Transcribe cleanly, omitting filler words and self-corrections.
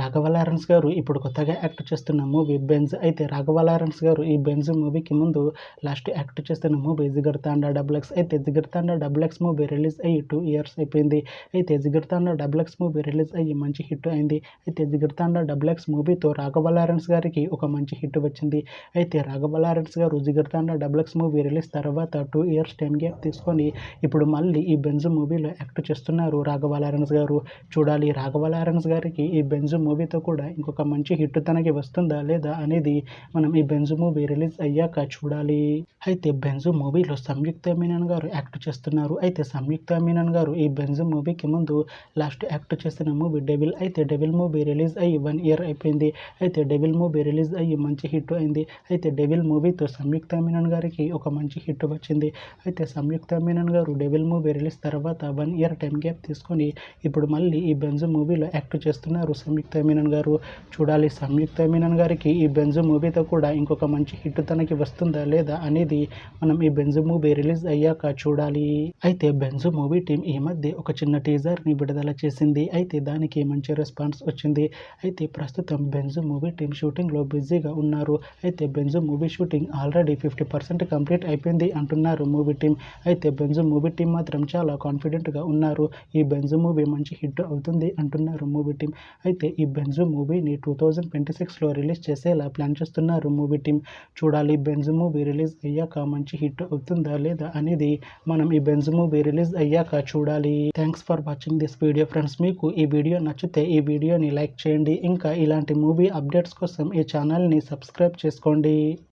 Raghava Lawrence గారు ఇప్పుడు కొత్తగా యాక్ట్ చేస్తున్న మూవీ బెంజ్. అయితే రాఘవ లారెన్స్ గారు ఈ బెంజ్ మూవీకి ముందు లాస్ట్ యాక్ట్ చేస్తున్న మూవీ జిగర్తాండా డబుల్ ఎక్స్. అయితే Jigarthanda double X movie release అయ్యి 2 ఇయర్స్ అయిపోయింది. అయితే Jigarthanda double X movie release అయ్యి మంచి హిట్ అయింది. అయితే జిగర్తాండా డబుల్ ఎక్స్ మూవీతో రాఘవ లారెన్స్ గారికి ఒక మంచి హిట్ వచ్చింది. అయితే రాఘవ లారెన్స్ గారు Jigarthanda double X movie release తర్వాత 2 ఇయర్స్ టైం గ్యాప్ తీసుకొని ఇప్పుడు మళ్ళీ ఈ బెంజ్ మూవీలో యాక్ట్ చేస్తున్నారు రాఘవ లారెన్స్ గారు. చూడాలి రాఘవ లారెన్స్ గారికి ఈ బెంజ్ మూవీతో కూడా ఇంకొక మంచి హిట్ తనకి వస్తుందా లేదా అనేది మనం ఈ బెంజ్ మూవీ రిలీజ్ అయ్యాక చూడాలి. అయితే బెంజ్ మూవీలో సంయుక్త మీనన్ గారు యాక్ట్ చేస్తున్నారు. అయితే సంయుక్త మీనన్ గారు ఈ బెంజ్ మూవీకి ముందు లాస్ట్ యాక్ట్ చేసిన మూవీ డెవిల్. అయితే డెవిల్ మూవీ రిలీజ్ అయ్యి 1 ఇయర్ అయిపోయింది. అయితే డెవిల్ మూవీ రిలీజ్ అయ్యి మంచి హిట్ అయింది. అయితే డెవిల్ మూవీతో సంయుక్త మీనన్ గారికి ఒక మంచి హిట్ వచ్చింది. అయితే సంయుక్త మీనన్ గారు డెవిల్ మూవీ రిలీజ్ తర్వాత 1 ఇయర్ టైం గ్యాప్ తీసుకొని ఇప్పుడు మళ్ళీ ఈ బెంజ్ మూవీలో యాక్ట్ చేస్తున్నారు సంయుక్త మీనన్ గారు. చూడాలి సంయుక్త మీనన్ గారికి ఈ బెంజ్ మూవీతో కూడా ఇంకొక మంచి హిట్ తనకి వస్తుందా లేదా అనేది మనం ఈ బెంజ్ మూవీ రిలీజ్ అయ్యాక చూడాలి. అయితే బెంజ్ మూవీ టీం ఈ మధ్య ఒక చిన్న టీజర్ని విడుదల చేసింది. అయితే దానికి మంచి రెస్పాన్స్ వచ్చింది. అయితే ప్రస్తుతం బెంజ్ మూవీ టీం షూటింగ్లో బిజీగా ఉన్నారు. అయితే Benz movie shooting already 50% complete అయిపోయింది అంటున్నారు మూవీ టీం. అయితే బెంజ్ మూవీ టీం మాత్రం చాలా కాన్ఫిడెంట్గా ఉన్నారు. ఈ బెంజ్ మూవీ మంచి హిట్ అవుతుంది అంటున్నారు మూవీ టీం. అయితే ఈ బెంజ్ మూవీని 2026లో రిలీజ్ చేసేలా ప్లాన్ చేస్తున్నారు మూవీ టీం. చూడాలి బెంజ్ మూవీ రిలీజ్ అయ్యాక మంచి హిట్ అవుతుందా లేదా అనేది మనం ఈ బెంజ్ మూవీ రిలీజ్ అయ్యాక చూడాలి. Thanks for watching this video friends. మీకు ఈ వీడియో నచ్చితే ఈ వీడియోని లైక్ చేయండి. ఇంకా ఇలాంటి మూవీ అప్డేట్స్ కోసం ఈ ఛానల్ని సబ్స్క్రైబ్ చేసుకోండి.